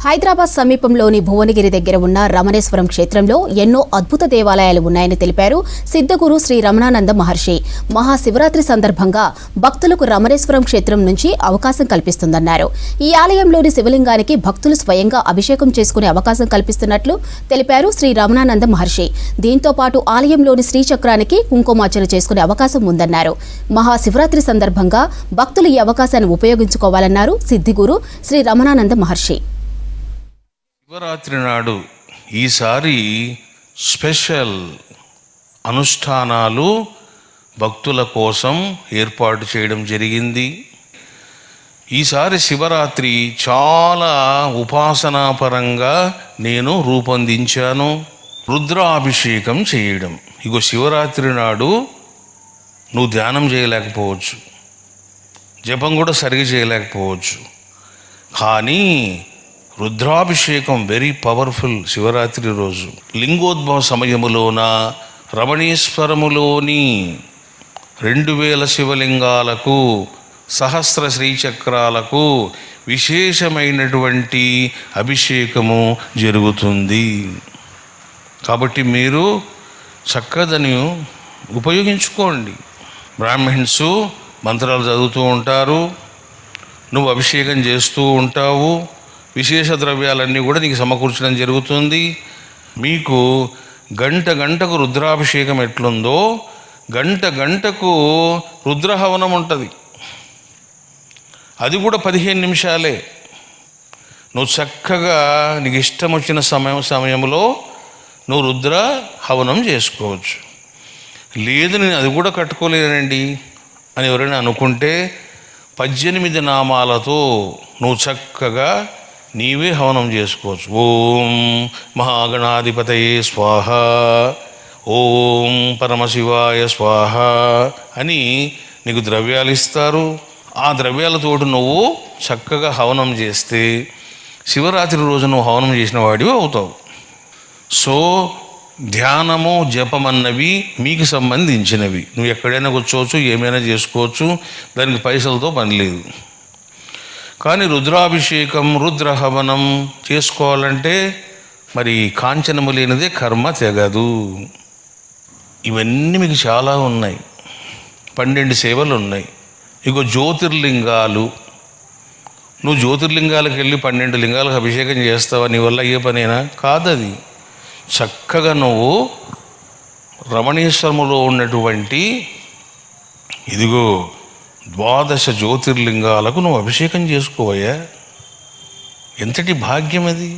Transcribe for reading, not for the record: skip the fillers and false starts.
హైదరాబాద్ సమీపంలోని భువనగిరి దగ్గర ఉన్న రమణేశ్వరం క్షేత్రంలో ఎన్నో అద్భుత దేవాలయాలు ఉన్నాయని తెలిపారు సిద్ధగురు శ్రీ రమణానంద మహర్షి. మహాశివరాత్రి సందర్భంగా భక్తులకు రమణేశ్వరం క్షేత్రం నుంచి అవకాశం కల్పిస్తుందన్నారు. ఈ ఆలయంలోని శివలింగానికి భక్తులు స్వయంగా అభిషేకం చేసుకునే అవకాశం కల్పిస్తున్నట్లు తెలిపారు శ్రీ రమణానంద మహర్షి. దీంతో పాటు ఆలయంలోని శ్రీచక్రానికి కుంకుమార్చన చేసుకునే అవకాశం ఉందన్నారు. మహాశివరాత్రి సందర్భంగా భక్తులు ఈ అవకాశాన్ని ఉపయోగించుకోవాలన్నారు సిద్ధిగురు శ్రీ రమణానంద మహర్షి. శివరాత్రి నాడు ఈసారి స్పెషల్ అనుష్ఠానాలు భక్తుల కోసం ఏర్పాటు చేయడం జరిగింది. ఈసారి శివరాత్రి చాలా ఉపాసనాపరంగా నేను రూపొందించాను. రుద్రాభిషేకం చేయడం. ఇగో శివరాత్రి నాడు నువ్వు ధ్యానం చేయలేకపోవచ్చు, జపం కూడా సరిగా చేయలేకపోవచ్చు, కానీ రుద్రాభిషేకం వెరీ పవర్ఫుల్. శివరాత్రి రోజు లింగోద్భవ సమయములోన రమణేశ్వరములోని 2000 శివలింగాలకు సహస్ర శ్రీచక్రాలకు విశేషమైనటువంటి అభిషేకము జరుగుతుంది. కాబట్టి మీరు చక్కదని ఉపయోగించుకోండి. బ్రాహ్మణ్స్ మంత్రాలు చదువుతూ ఉంటారు, నువ్వు అభిషేకం చేస్తూ ఉంటావు, విశేష ద్రవ్యాలన్నీ కూడా నీకు సమకూర్చడం జరుగుతుంది. మీకు గంటకు రుద్రాభిషేకం ఎట్లుందో గంటకు రుద్రహవనం ఉంటుంది. అది కూడా 15 నిమిషాలే. నువ్వు చక్కగా నీకు ఇష్టం వచ్చిన సమయంలో నువ్వు రుద్ర హవనం చేసుకోవచ్చు. లేదు నేను అది కూడా కట్టుకోలేనండి అని ఎవరైనా అనుకుంటే 18 నామాలతో నువ్వు చక్కగా నీవే హవనం చేసుకోవచ్చు. ఓం మహాగణాధిపతయే స్వాహ, ఓం పరమశివాయ స్వాహ అని నీకు ద్రవ్యాలు ఇస్తారు. ఆ ద్రవ్యాలతోటి నువ్వు చక్కగా హవనం చేస్తే శివరాత్రి రోజు నువ్వు హవనం చేసిన వాడివి అవుతావు. సో ధ్యానము జపం అన్నవి మీకు సంబంధించినవి. నువ్వు ఎక్కడైనా కూర్చోవచ్చు, ఏమైనా చేసుకోవచ్చు, దానికి పైసలతో పని లేదు. కానీ రుద్రాభిషేకం రుద్రహవనం చేసుకోవాలంటే మరి కాంచనము లేనిదే కర్మ తెగదు. ఇవన్నీ మీకు చాలా ఉన్నాయి. 12 సేవలు ఉన్నాయి. ఇగో జ్యోతిర్లింగాలు. నువ్వు జ్యోతిర్లింగాలకు వెళ్ళి 12 లింగాలకు అభిషేకం చేస్తావా? నీ వల్ల అయ్యే పనేనా? కాదది. చక్కగా నువ్వు రమణేశ్వరములో ఉన్నటువంటి ఇదిగో 12 జ్యోతిర్లింగాలకు నువ్వు అభిషేకం చేసుకోవయ్యా. ఎంతటి భాగ్యం అది.